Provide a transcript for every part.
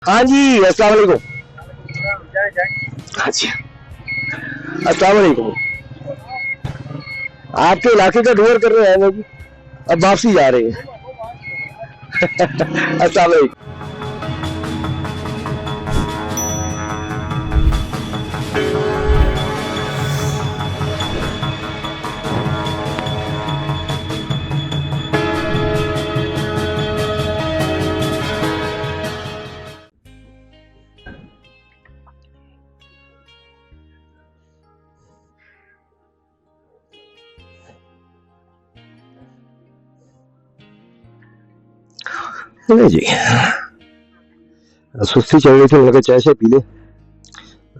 हाँ जी, अस्सलाम वालेकुम। अच्छा, अस्सलाम वालेकुम। आपके इलाके का टूर कर रहे हैं वो जी, अब वापसी जा रहे हैं। अस्सलाम वालेकुम। नहीं जी, सुस्ती चल रही थी, मैंने कहा चाय से पी ले,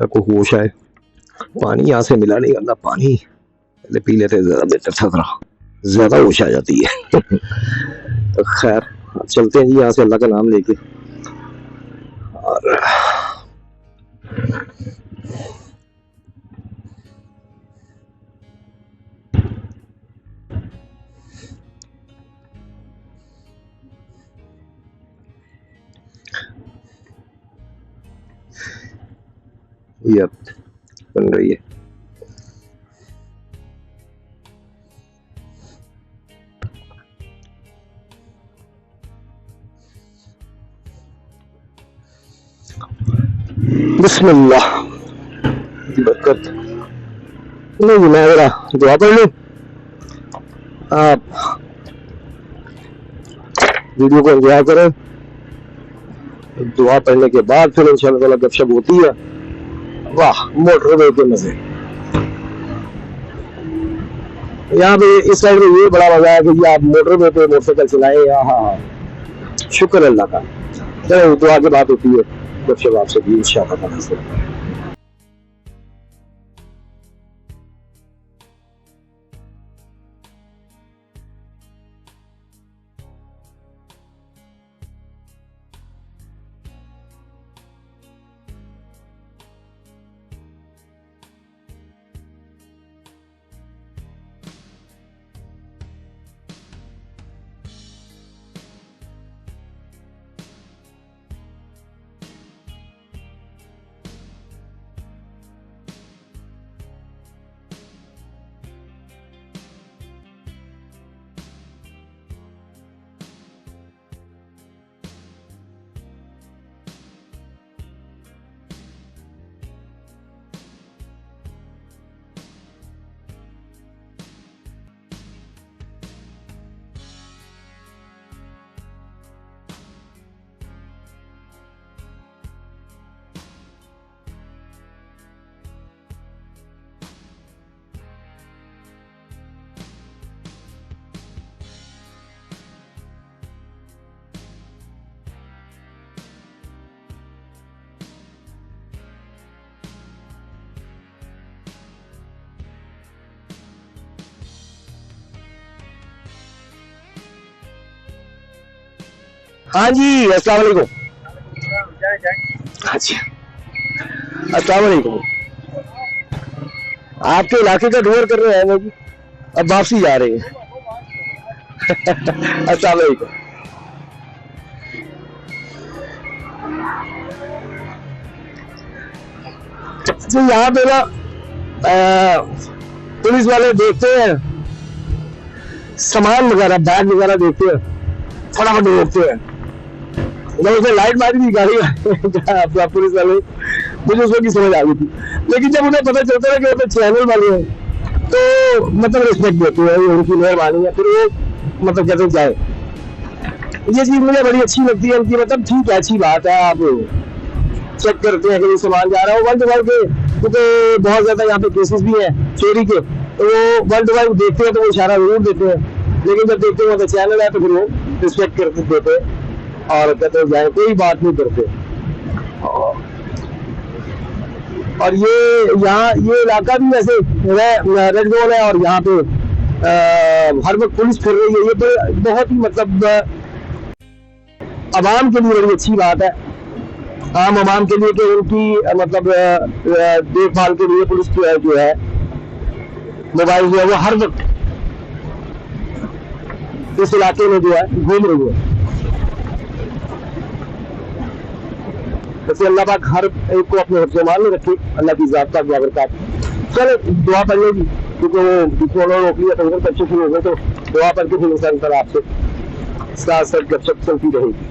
को होश आए। पानी यहाँ से मिला नहीं, गंदा पानी पहले पी लेते ज्यादा बेहतर था, थोड़ा ज्यादा होश आ जाती है। तो खैर चलते हैं जी यहाँ से, अल्लाह का नाम लेके। और ये बन रही है। बिस्मिल्लाह की बरकत। नहीं जी, मैं जरा दुआ पढ़ लूं, आप वीडियो को एंजॉय करें। दुआ पढ़ने के बाद फिर इंशाल्लाह गपशप होती है। वाह, मोटर के मजे। यहाँ पे इस साइड में ये बड़ा मजा है कि आप मोटर पे मोटरसाइकिल चलाए। हाँ, शुक्र अल्लाह का। चलो दुआ की बात होती है, गपशप आपसे भी इंशाल्लाह। हाँ जी, अस्सलाम वालेकुम। अच्छा, अस्सलाम वालेकुम। आपके इलाके का टूर कर रहे हैं वो जी, अब वापसी जा रहे हैं। अस्सलाम वालेकुम। तो यहाँ पे ना पुलिस वाले देखते हैं, सामान वगैरह बैग वगैरह देखते हैं, फटाफट रोकते हैं। उसने लाइट मारी थी गाड़ी पुलिस वाले, मुझे उसमें की समझ आ गई थी। लेकिन जब उन्हें पता चलता है कि वो चैनल वाले हैं तो मतलब रिस्पेक्ट देते हैं, उनकी मेहरबानी है, फिर वो मतलब कहते जाए। ये चीज मुझे बड़ी अच्छी लगती है उनकी, मतलब ठीक है, अच्छी बात है। आप चेक करते हैं कि सामान जा रहा हो वन टू वन के, क्योंकि बहुत ज्यादा यहाँ पे केसेस भी हैं चोरी के, तो वो वन टू वन देखते हैं तो वो इशारा जरूर देते हैं। लेकिन जब देखते हैं तो चैनल है तो फिर वो रिस्पेक्ट करते देते हैं और कहते जाए, कोई बात नहीं करते। और ये यहाँ ये इलाका भी वैसे रेड जोन है, और यहाँ पे हर वक्त पुलिस फिर रही है। ये तो बहुत ही मतलब आवाम के लिए बड़ी अच्छी बात है, आम आवाम के लिए, कि उनकी मतलब देखभाल के लिए पुलिस जो है मोबाइल जो है वो हर वक्त इस इलाके में जो है घूम रही है। वैसे अल्लाह पाक हर एक को अपने हिफ्ज़ मान में रखे, अल्लाह की ज़ात पाक बाबरकत। चलो दुआ पढ़ लेगी, क्योंकि वो बीच में रोक लिया तो उधर बच्चे शुरू हो गए, तो दुआ पढ़ के फिर इंसान पर आपसे साथ साथ गपशप चलती रहेगी।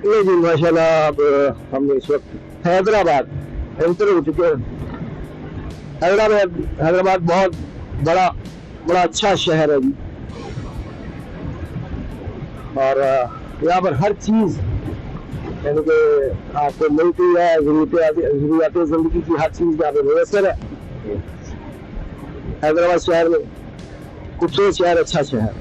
लेकिन माशाल्लाह अब हम इस वक्त हैदराबाद एंटर हो चुके हैं। हैदराबाद बहुत बड़ा बड़ा अच्छा शहर है जी। और यहाँ पर हर चीज यानी कि आपको मिलती है, जरूरियात जिंदगी की हर चीज यहाँ पे मुयसर है। हैदराबाद शहर में खूबसूरत शहर, अच्छा शहर।